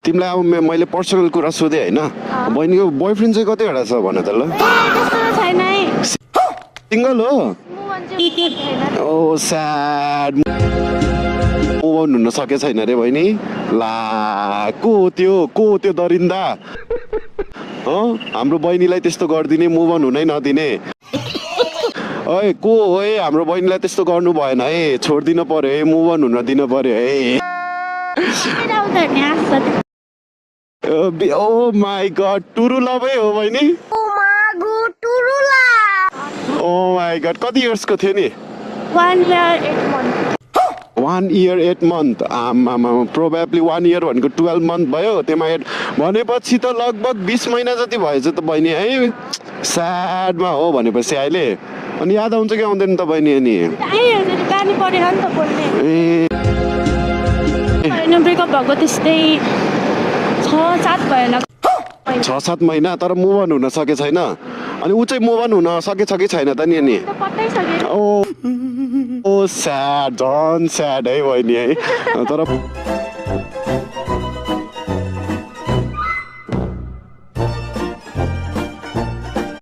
तिमीलाई अब मैले पर्सनल कुरा सोधेँ होइन बहिनीको बोयफ्रेन्ड चाहिँ कतिवटा छ भन त ल छैन है सिङ्गल हो ओ स्याड मुभ हुन सके छैन रे बहिनी ला को हो त्यो दरिन्दा हाम्रो बहिनीलाई त्यस्तो गरिदिने मुभ अन हुनै नदिने ओए को हो है हाम्रो बहिनीलाई त्यस्तो गर्नु भएन है छोडिदिनु पर्यो है मुभ अन हुन दिनु पर्यो है ओ माई गड टुरु लभै हो बहिनी ओ माई गड कति इयर्सको थियो नि 1 year 8 month प्रोबेबली 1 year भनेको 12 month भयो त्यसमा भनेपछि त लगभग 20 महिना जति भएछ त बहिनी है स्याडमा हो भनेपछि अहिले अनि याद आउँछ कि आउँदैन त बहिनी अनि ब्रेकअप भएको त्यस्तै 6-7 भएन 6-7 महिना तर मुभ अन हुन सके छैन अनि ऊ चाहिँ मुभ अन हुन सकेछ कि छैन त नि अनि ओ स्याड झन् स्याड है बहिनी है तर